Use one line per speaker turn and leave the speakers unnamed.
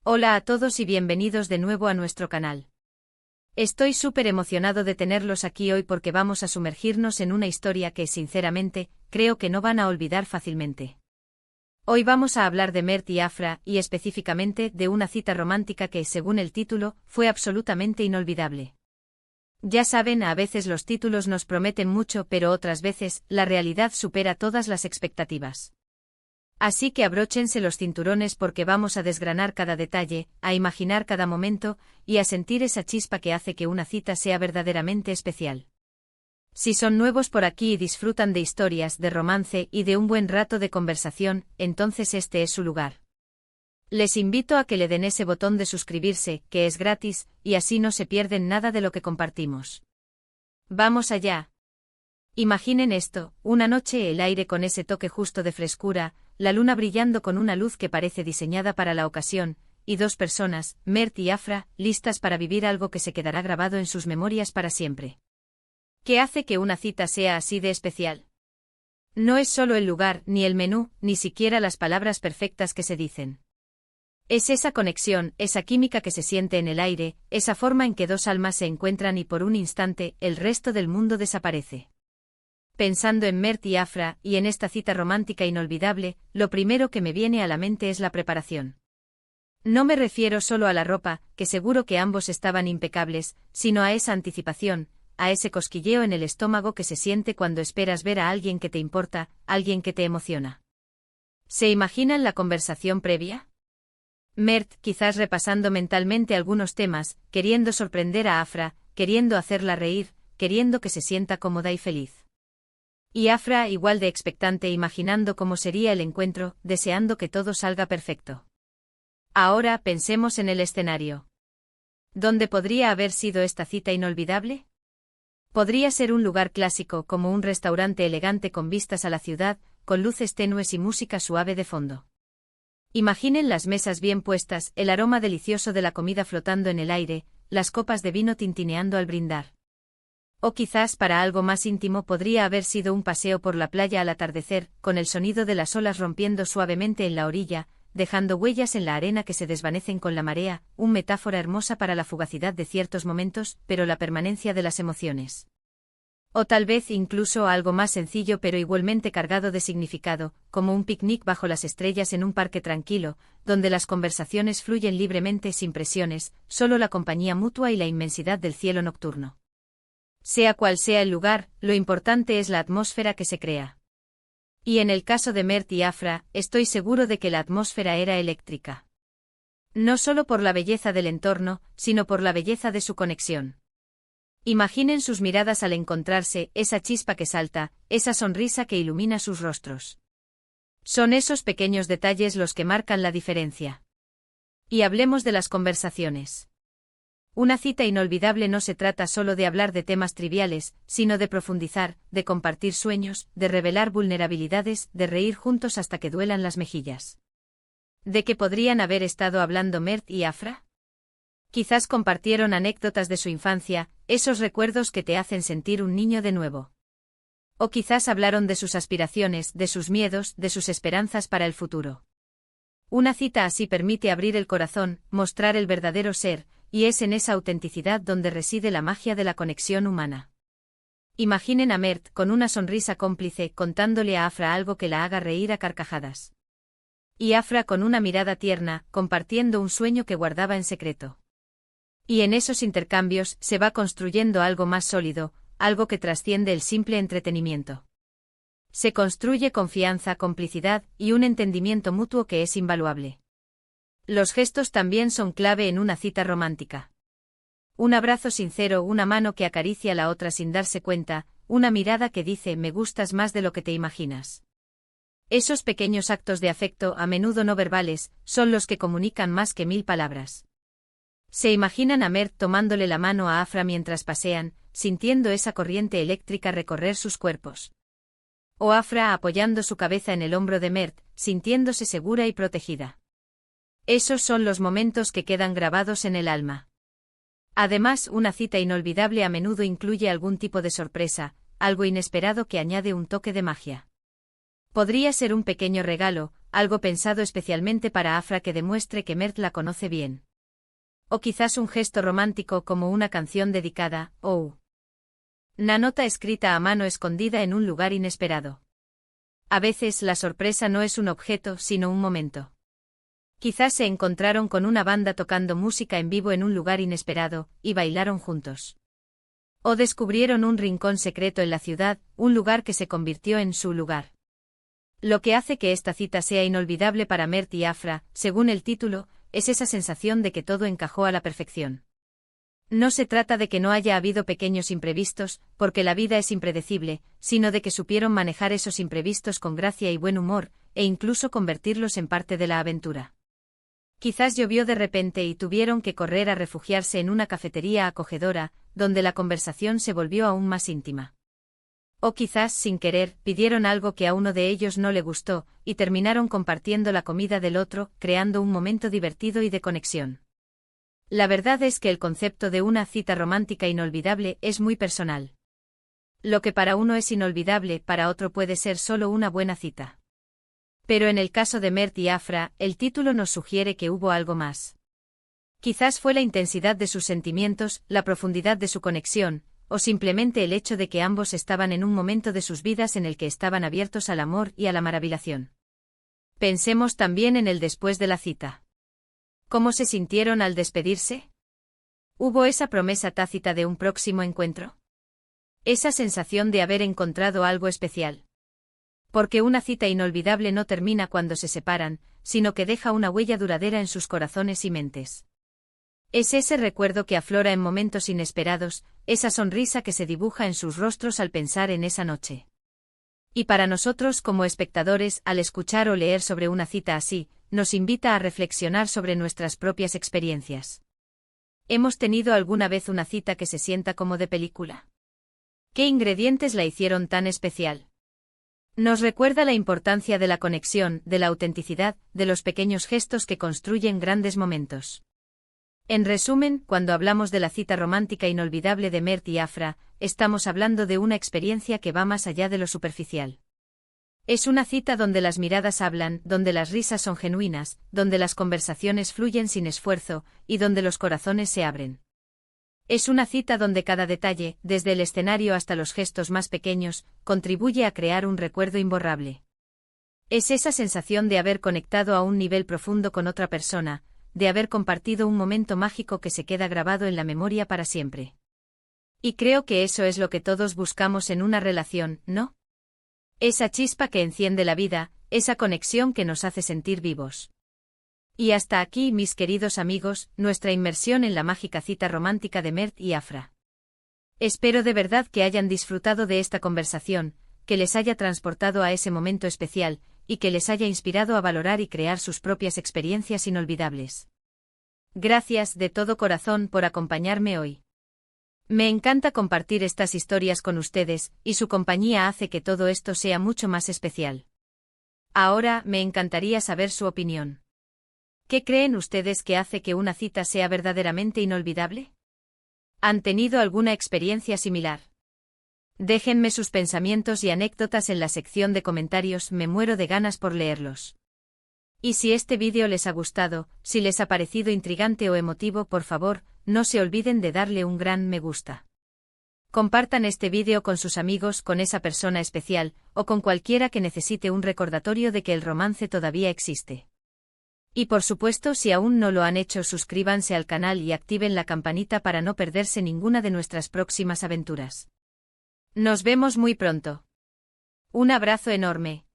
Hola a todos y bienvenidos de nuevo a nuestro canal. Estoy súper emocionado de tenerlos aquí hoy porque vamos a sumergirnos en una historia que, sinceramente, creo que no van a olvidar fácilmente. Hoy vamos a hablar de Mert y Afra y específicamente de una cita romántica que, según el título, fue absolutamente inolvidable. Ya saben, a veces los títulos nos prometen mucho, pero otras veces, la realidad supera todas las expectativas. Así que abróchense los cinturones porque vamos a desgranar cada detalle, a imaginar cada momento, y a sentir esa chispa que hace que una cita sea verdaderamente especial. Si son nuevos por aquí y disfrutan de historias, de romance y de un buen rato de conversación, entonces este es su lugar. Les invito a que le den ese botón de suscribirse, que es gratis, y así no se pierden nada de lo que compartimos. ¡Vamos allá! Imaginen esto, una noche el aire con ese toque justo de frescura, la luna brillando con una luz que parece diseñada para la ocasión, y dos personas, Mert y Afra, listas para vivir algo que se quedará grabado en sus memorias para siempre. ¿Qué hace que una cita sea así de especial? No es solo el lugar, ni el menú, ni siquiera las palabras perfectas que se dicen. Es esa conexión, esa química que se siente en el aire, esa forma en que dos almas se encuentran y por un instante, el resto del mundo desaparece. Pensando en Mert y Afra, y en esta cita romántica inolvidable, lo primero que me viene a la mente es la preparación. No me refiero solo a la ropa, que seguro que ambos estaban impecables, sino a esa anticipación, a ese cosquilleo en el estómago que se siente cuando esperas ver a alguien que te importa, alguien que te emociona. ¿Se imaginan la conversación previa? Mert, quizás repasando mentalmente algunos temas, queriendo sorprender a Afra, queriendo hacerla reír, queriendo que se sienta cómoda y feliz. Y Afra igual de expectante imaginando cómo sería el encuentro, deseando que todo salga perfecto. Ahora pensemos en el escenario. ¿Dónde podría haber sido esta cita inolvidable? Podría ser un lugar clásico como un restaurante elegante con vistas a la ciudad, con luces tenues y música suave de fondo. Imaginen las mesas bien puestas, el aroma delicioso de la comida flotando en el aire, las copas de vino tintineando al brindar. O quizás para algo más íntimo podría haber sido un paseo por la playa al atardecer, con el sonido de las olas rompiendo suavemente en la orilla, dejando huellas en la arena que se desvanecen con la marea, una metáfora hermosa para la fugacidad de ciertos momentos, pero la permanencia de las emociones. O tal vez incluso algo más sencillo pero igualmente cargado de significado, como un picnic bajo las estrellas en un parque tranquilo, donde las conversaciones fluyen libremente sin presiones, solo la compañía mutua y la inmensidad del cielo nocturno. Sea cual sea el lugar, lo importante es la atmósfera que se crea. Y en el caso de Mert y Afra, estoy seguro de que la atmósfera era eléctrica. No solo por la belleza del entorno, sino por la belleza de su conexión. Imaginen sus miradas al encontrarse, esa chispa que salta, esa sonrisa que ilumina sus rostros. Son esos pequeños detalles los que marcan la diferencia. Y hablemos de las conversaciones. Una cita inolvidable no se trata solo de hablar de temas triviales, sino de profundizar, de compartir sueños, de revelar vulnerabilidades, de reír juntos hasta que duelan las mejillas. ¿De qué podrían haber estado hablando Mert y Afra? Quizás compartieron anécdotas de su infancia, esos recuerdos que te hacen sentir un niño de nuevo. O quizás hablaron de sus aspiraciones, de sus miedos, de sus esperanzas para el futuro. Una cita así permite abrir el corazón, mostrar el verdadero ser, y es en esa autenticidad donde reside la magia de la conexión humana. Imaginen a Mert con una sonrisa cómplice contándole a Afra algo que la haga reír a carcajadas. Y Afra con una mirada tierna, compartiendo un sueño que guardaba en secreto. Y en esos intercambios se va construyendo algo más sólido, algo que trasciende el simple entretenimiento. Se construye confianza, complicidad y un entendimiento mutuo que es invaluable. Los gestos también son clave en una cita romántica. Un abrazo sincero, una mano que acaricia a la otra sin darse cuenta, una mirada que dice me gustas más de lo que te imaginas. Esos pequeños actos de afecto, a menudo no verbales, son los que comunican más que 1000 palabras. Se imaginan a Mert tomándole la mano a Afra mientras pasean, sintiendo esa corriente eléctrica recorrer sus cuerpos. O Afra apoyando su cabeza en el hombro de Mert, sintiéndose segura y protegida. Esos son los momentos que quedan grabados en el alma. Además, una cita inolvidable a menudo incluye algún tipo de sorpresa, algo inesperado que añade un toque de magia. Podría ser un pequeño regalo, algo pensado especialmente para Afra que demuestre que Mert la conoce bien. O quizás un gesto romántico como una canción dedicada, o una nota escrita a mano escondida en un lugar inesperado. A veces la sorpresa no es un objeto, sino un momento. Quizás se encontraron con una banda tocando música en vivo en un lugar inesperado, y bailaron juntos. O descubrieron un rincón secreto en la ciudad, un lugar que se convirtió en su lugar. Lo que hace que esta cita sea inolvidable para Mert y Afra, según el título, es esa sensación de que todo encajó a la perfección. No se trata de que no haya habido pequeños imprevistos, porque la vida es impredecible, sino de que supieron manejar esos imprevistos con gracia y buen humor, e incluso convertirlos en parte de la aventura. Quizás llovió de repente y tuvieron que correr a refugiarse en una cafetería acogedora, donde la conversación se volvió aún más íntima. O quizás, sin querer, pidieron algo que a uno de ellos no le gustó, y terminaron compartiendo la comida del otro, creando un momento divertido y de conexión. La verdad es que el concepto de una cita romántica inolvidable es muy personal. Lo que para uno es inolvidable, para otro puede ser solo una buena cita. Pero en el caso de Mert y Afra, el título nos sugiere que hubo algo más. Quizás fue la intensidad de sus sentimientos, la profundidad de su conexión, o simplemente el hecho de que ambos estaban en un momento de sus vidas en el que estaban abiertos al amor y a la maravillación. Pensemos también en el después de la cita. ¿Cómo se sintieron al despedirse? ¿Hubo esa promesa tácita de un próximo encuentro? Esa sensación de haber encontrado algo especial. Porque una cita inolvidable no termina cuando se separan, sino que deja una huella duradera en sus corazones y mentes. Es ese recuerdo que aflora en momentos inesperados, esa sonrisa que se dibuja en sus rostros al pensar en esa noche. Y para nosotros como espectadores, al escuchar o leer sobre una cita así, nos invita a reflexionar sobre nuestras propias experiencias. ¿Hemos tenido alguna vez una cita que se sienta como de película? ¿Qué ingredientes la hicieron tan especial? Nos recuerda la importancia de la conexión, de la autenticidad, de los pequeños gestos que construyen grandes momentos. En resumen, cuando hablamos de la cita romántica inolvidable de Mert y Afra, estamos hablando de una experiencia que va más allá de lo superficial. Es una cita donde las miradas hablan, donde las risas son genuinas, donde las conversaciones fluyen sin esfuerzo, y donde los corazones se abren. Es una cita donde cada detalle, desde el escenario hasta los gestos más pequeños, contribuye a crear un recuerdo imborrable. Es esa sensación de haber conectado a un nivel profundo con otra persona, de haber compartido un momento mágico que se queda grabado en la memoria para siempre. Y creo que eso es lo que todos buscamos en una relación, ¿no? Esa chispa que enciende la vida, esa conexión que nos hace sentir vivos. Y hasta aquí, mis queridos amigos, nuestra inmersión en la mágica cita romántica de Mert y Afra. Espero de verdad que hayan disfrutado de esta conversación, que les haya transportado a ese momento especial, y que les haya inspirado a valorar y crear sus propias experiencias inolvidables. Gracias de todo corazón por acompañarme hoy. Me encanta compartir estas historias con ustedes, y su compañía hace que todo esto sea mucho más especial. Ahora, me encantaría saber su opinión. ¿Qué creen ustedes que hace que una cita sea verdaderamente inolvidable? ¿Han tenido alguna experiencia similar? Déjenme sus pensamientos y anécdotas en la sección de comentarios, me muero de ganas por leerlos. Y si este vídeo les ha gustado, si les ha parecido intrigante o emotivo, por favor, no se olviden de darle un gran me gusta. Compartan este vídeo con sus amigos, con esa persona especial, o con cualquiera que necesite un recordatorio de que el romance todavía existe. Y por supuesto, si aún no lo han hecho, suscríbanse al canal y activen la campanita para no perderse ninguna de nuestras próximas aventuras. Nos vemos muy pronto. Un abrazo enorme.